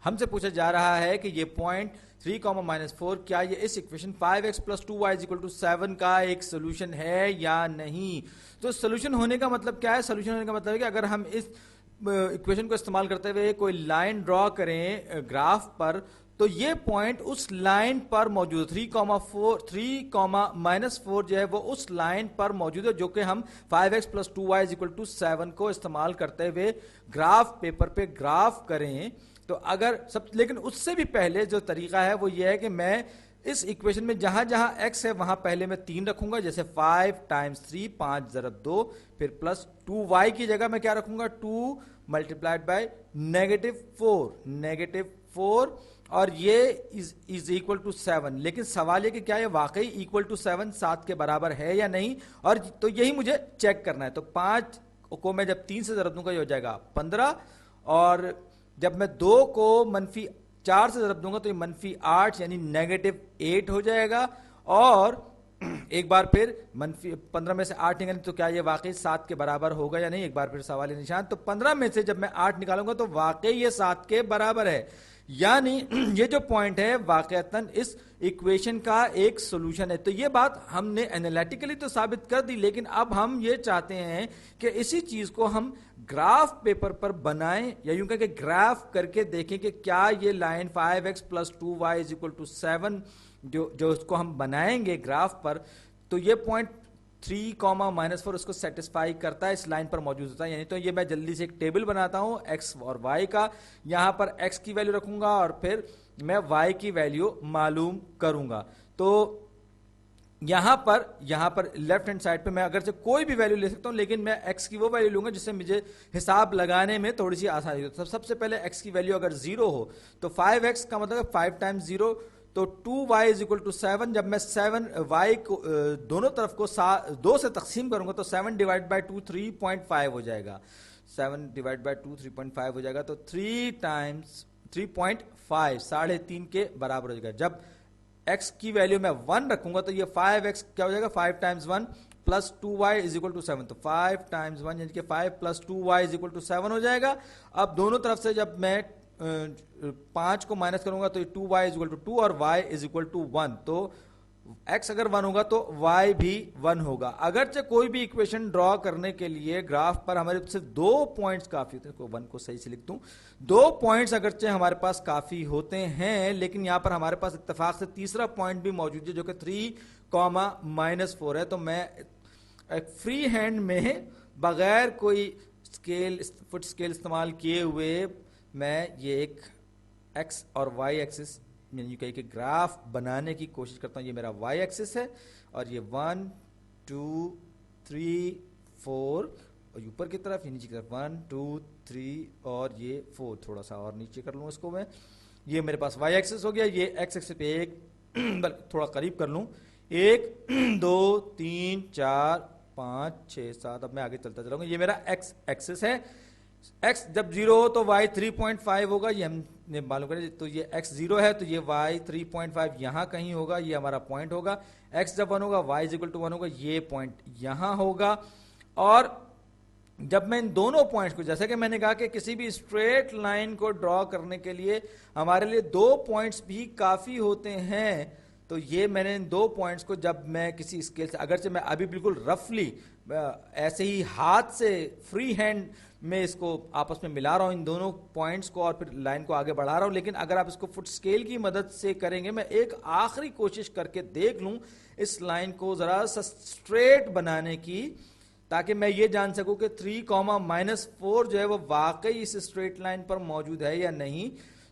ہم سے پوچھا جا رہا ہے کہ یہ پوائنٹ 3,-4 کیا یہ اس ایکویشن 5x + 2y = 7 کا ایک سولوشن ہے یا نہیں. تو سولوشن ہونے کا مطلب کیا ہے؟ سولوشن ہونے کا مطلب ہے کہ اگر ہم اس ایکویشن کو استعمال کرتے ہوئے کوئی لائن ڈرا کریں گراف پر تو یہ پوائنٹ اس لائن پر موجود 3,-4 جو ہے وہ اس لائن پر موجود ہے جو کہ ہم 5x + 2y = 7 کو استعمال کرتے ہوئے گراف پیپر پہ گراف کریں. تو اگر لیکن اس سے بھی پہلے جو طریقہ ہے وہ یہ ہے کہ میں اس ایکویشن میں جہاں جہاں x ہے وہاں پہلے میں 3 رکھوں گا, جیسے 5 × 3 5 ضرب 2, پھر پلس 2y کی جگہ میں کیا رکھوں گا 2 × -4 اور یہ is equal to 7. لیکن سوال یہ کہ کیا یہ واقعی equal to 7 کے برابر ہے یا نہیں, اور تو یہی مجھے چیک کرنا ہے. تو 5 کو میں جب 3 سے ضرب دوں گا یہ ہو جائے گا 15, اور جب میں 2 کو -4 سے ضرب دوں گا تو یہ -8 یعنی -8 ہو جائے گا. اور ایک بار پھر 15 میں سے 8 نکالیں تو کیا یہ واقعی 7 کے برابر ہوگا یا نہیں, ایک بار پھر سوال نشان. تو 15 میں سے جب میں 8 نکالوں گا تو واقعی یہ 7 کے برابر ہے, یعنی یہ جو پوائنٹ ہے واقعتاً اس ایکویشن کا ایک سولوشن ہے. تو یہ بات ہم نے انالیٹیکلی تو ثابت کر دی, لیکن اب ہم یہ چاہتے ہیں کہ اسی چیز کو ہم گراف پیپر پر بنائیں, یا یوں کہ گراف کر کے دیکھیں کہ کیا یہ لائن 5x + 2y = 7 جو اس کو ہم بنائیں گے گراف پر, تو یہ پوائنٹ 3,-4 اس کو سیٹسفائی کرتا ہے, اس لائن پر موجود ہوتا ہے. یعنی تو یہ میں جلدی سے ایک ٹیبل بناتا ہوں x اور y کا, یہاں پر x کی ویلیو رکھوں گا اور پھر میں y کی ویلیو معلوم کروں گا. تو یہاں پر لیفٹ ہینڈ سائڈ پہ میں اگرچہ کوئی بھی ویلیو لے سکتا ہوں, لیکن میں x کی وہ ویلیو لوں گا جس سے مجھے حساب لگانے میں تھوڑی سی آسانی ہو. تو سب سے پہلے x کی ویلیو اگر 0 ہو تو 5x کا مطلب 5 × 0 تو 2y = 7. جب میں 7y کو دونوں طرف کو 2 سے تقسیم کروں گا تو 7 / 2 3.5 ہو جائے گا. 7 / 2 3.5 ہو جائے گا. تو 3 × 3.5 3.5 کے برابر ہو جائے گا. جب x کی ویلیو میں 1 رکھوں گا تو یہ 5x کیا ہو جائے گا 5 × 1 + 2y = 7. تو 5 × 1 یعنی کہ 5 + 2y = 7 ہو جائے گا. اب دونوں طرف سے جب میں 5 کو مائنس کروں گا تو یہ 2y = 2 اور y = 1. تو x اگر 1 ہوگا تو y بھی 1 ہوگا. اگرچہ کوئی بھی ایکویشن ڈرا کرنے کے لیے گراف پر ہمارے صرف 2 پوائنٹس کافی ہوتے ہیں, 1 کو صحیح سے لکھ دوں, 2 پوائنٹس اگرچہ ہمارے پاس کافی ہوتے ہیں, لیکن یہاں پر ہمارے پاس اتفاق سے تیسرا پوائنٹ بھی موجود ہے جو کہ 3,-4 ہے. تو میں ایک فری ہینڈ میں بغیر کوئی فٹ اسکیل استعمال کیے ہوئے میں یہ ایک x اور y ایکسس یعنی کہ گراف بنانے کی کوشش کرتا ہوں. یہ میرا y ایکسس ہے اور یہ 1 2 3 4 اور اوپر کی طرف نیچے کی طرف 1 2 3 اور یہ 4, تھوڑا سا اور نیچے کر لوں اس کو میں, یہ میرے پاس y ایکسس ہو گیا. یہ x ایکسس پہ ایک بلکہ تھوڑا قریب کر لوں, 1 2 3 4 5 6 7, اب میں آگے چلتا چلاؤں گا. یہ میرا x ایکسس ہے. x جب 0 ہو تو y 3.5 ہوگا, یہ ہم نے معلوم کریں. تو یہ x 0 ہے تو یہ y 3.5 یہاں کہیں ہوگا, یہ ہمارا پوائنٹ ہوگا. x جب 1 ہوگا y = 1 ہوگا, یہ پوائنٹ یہاں ہوگا. اور جب میں ان دونوں پوائنٹس کو, جیسا کہ میں نے کہا کہ کسی بھی اسٹریٹ لائن کو ڈرا کرنے کے لیے ہمارے لیے 2 پوائنٹس بھی کافی ہوتے ہیں, تو یہ میں نے ان 2 پوائنٹس کو جب میں کسی اسکیل سے, اگرچہ میں ابھی بالکل رفلی ایسے ہی ہاتھ سے فری ہینڈ میں اس کو آپس میں ملا رہا ہوں ان دونوں پوائنٹس کو اور پھر لائن کو آگے بڑھا رہا ہوں, لیکن اگر آپ اس کو فٹ اسکیل کی مدد سے کریں گے, میں ایک آخری کوشش کر کے دیکھ لوں اس لائن کو ذرا سا اسٹریٹ بنانے کی, تاکہ میں یہ جان سکوں کہ 3,-4 جو ہے وہ واقعی اس اسٹریٹ لائن پر موجود ہے یا نہیں.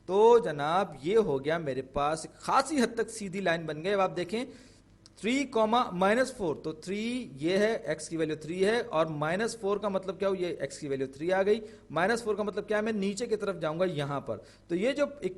تو جناب یہ ہو گیا میرے پاس ایک خاصی حد تک سیدھی لائن بن گئی. اب آپ دیکھیں 3,-4 تو 3 یہ ہے, x کی ویلیو 3 ہے, اور -4 کا مطلب کیا ہو, یہ x کی ویلیو 3 آ گئی. -4 کا مطلب کیا ہے, میں نیچے کی طرف جاؤں گا یہاں پر. تو یہ جو ایک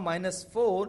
-4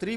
3,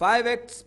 5x